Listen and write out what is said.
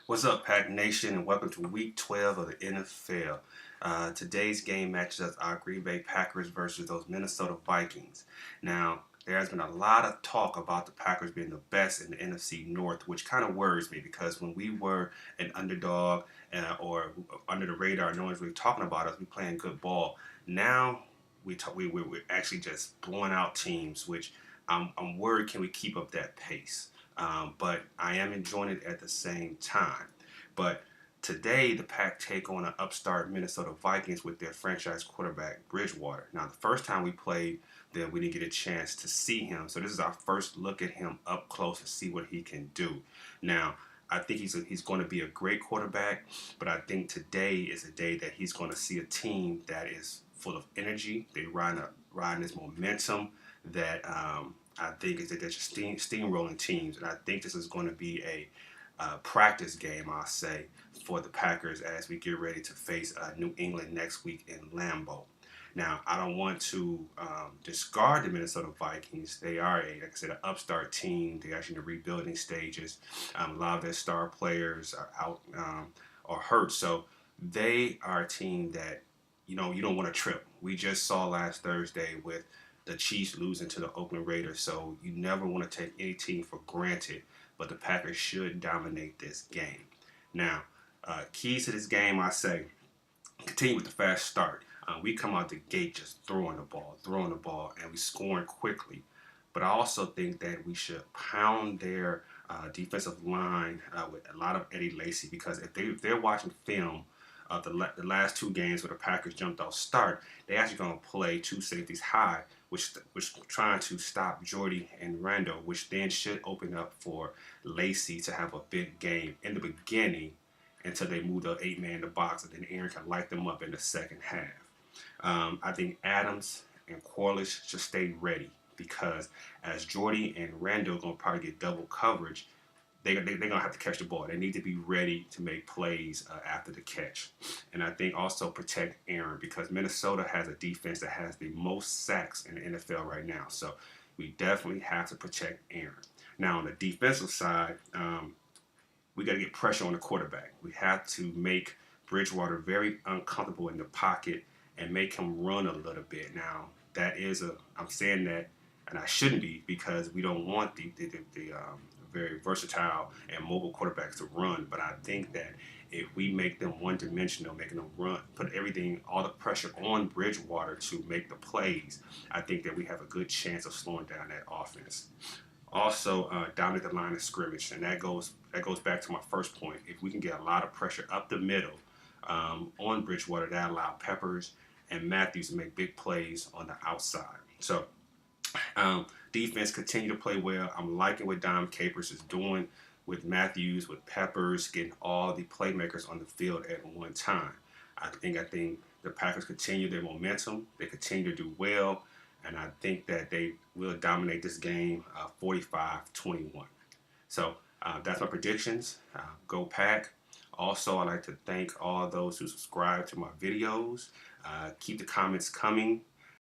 What's up, Pack Nation, and welcome to Week 12 of the NFL. Today's game matches us our Green Bay Packers versus those Minnesota Vikings. Now, there has been a lot of talk about the Packers being the best in the NFC North, which kind of worries me because when we were an underdog or under the radar, no one's really talking about us, we playing good ball. Now, we're actually just blowing out teams, which I'm worried can we keep up that pace. But I am enjoying it at the same time. But today, the Pack take on an upstart Minnesota Vikings with their franchise quarterback, Bridgewater. Now, the first time we played them, we didn't get a chance to see him. So this is our first look at him up close to see what he can do. Now, I think he's going to be a great quarterback, but I think today is a day that he's going to see a team that is full of energy. They riding this momentum that I think is that they're just steamrolling teams, and I think this is going to be a practice game, I'll say, for the Packers as we get ready to face New England next week in Lambeau. Now, I don't want to discard the Minnesota Vikings. They are, like I said, an upstart team. They're actually in the rebuilding stages. A lot of their star players are out or hurt, so they are a team that you don't want to trip. We just saw last Thursday with the Chiefs losing to the Oakland Raiders, so you never want to take any team for granted, but the Packers should dominate this game. Now, keys to this game, I say, continue with the fast start. We come out the gate just throwing the ball, and we scoring quickly. But I also think that we should pound their defensive line with a lot of Eddie Lacy, because if they're watching film of the last two games where the Packers jumped off start, they're actually going to play two safeties high, which trying to stop Jordy and Randall, which then should open up for Lacy to have a big game in the beginning until they move the 8-man in the box, and then Aaron can light them up in the second half. I think Adams and Corliss should stay ready, because as Jordy and Randall are going to probably get double coverage, they're going to have to catch the ball. They need to be ready to make plays after the catch. And I think also protect Aaron, because Minnesota has a defense that has the most sacks in the NFL right now. So we definitely have to protect Aaron. Now, on the defensive side, we got to get pressure on the quarterback. We have to make Bridgewater very uncomfortable in the pocket and make him run a little bit. Now, I'm saying that, and I shouldn't be, because we don't want the very versatile and mobile quarterbacks to run. But I think that if we make them one-dimensional, making them run, put all the pressure on Bridgewater to make the plays, I think that we have a good chance of slowing down that offense. Also, dominate the line of scrimmage, and that goes back to my first point. If we can get a lot of pressure up the middle on Bridgewater, that allow Peppers and Matthews to make big plays on the outside. So defense continue to play well. I'm liking what Dom Capers is doing with Matthews, with Peppers, getting all the playmakers on the field at one time. I think the Packers continue their momentum. They continue to do well, and I think that they will dominate this game 45-21. So that's my predictions. Go Pack. Also, I'd like to thank all those who subscribe to my videos. Keep the comments coming.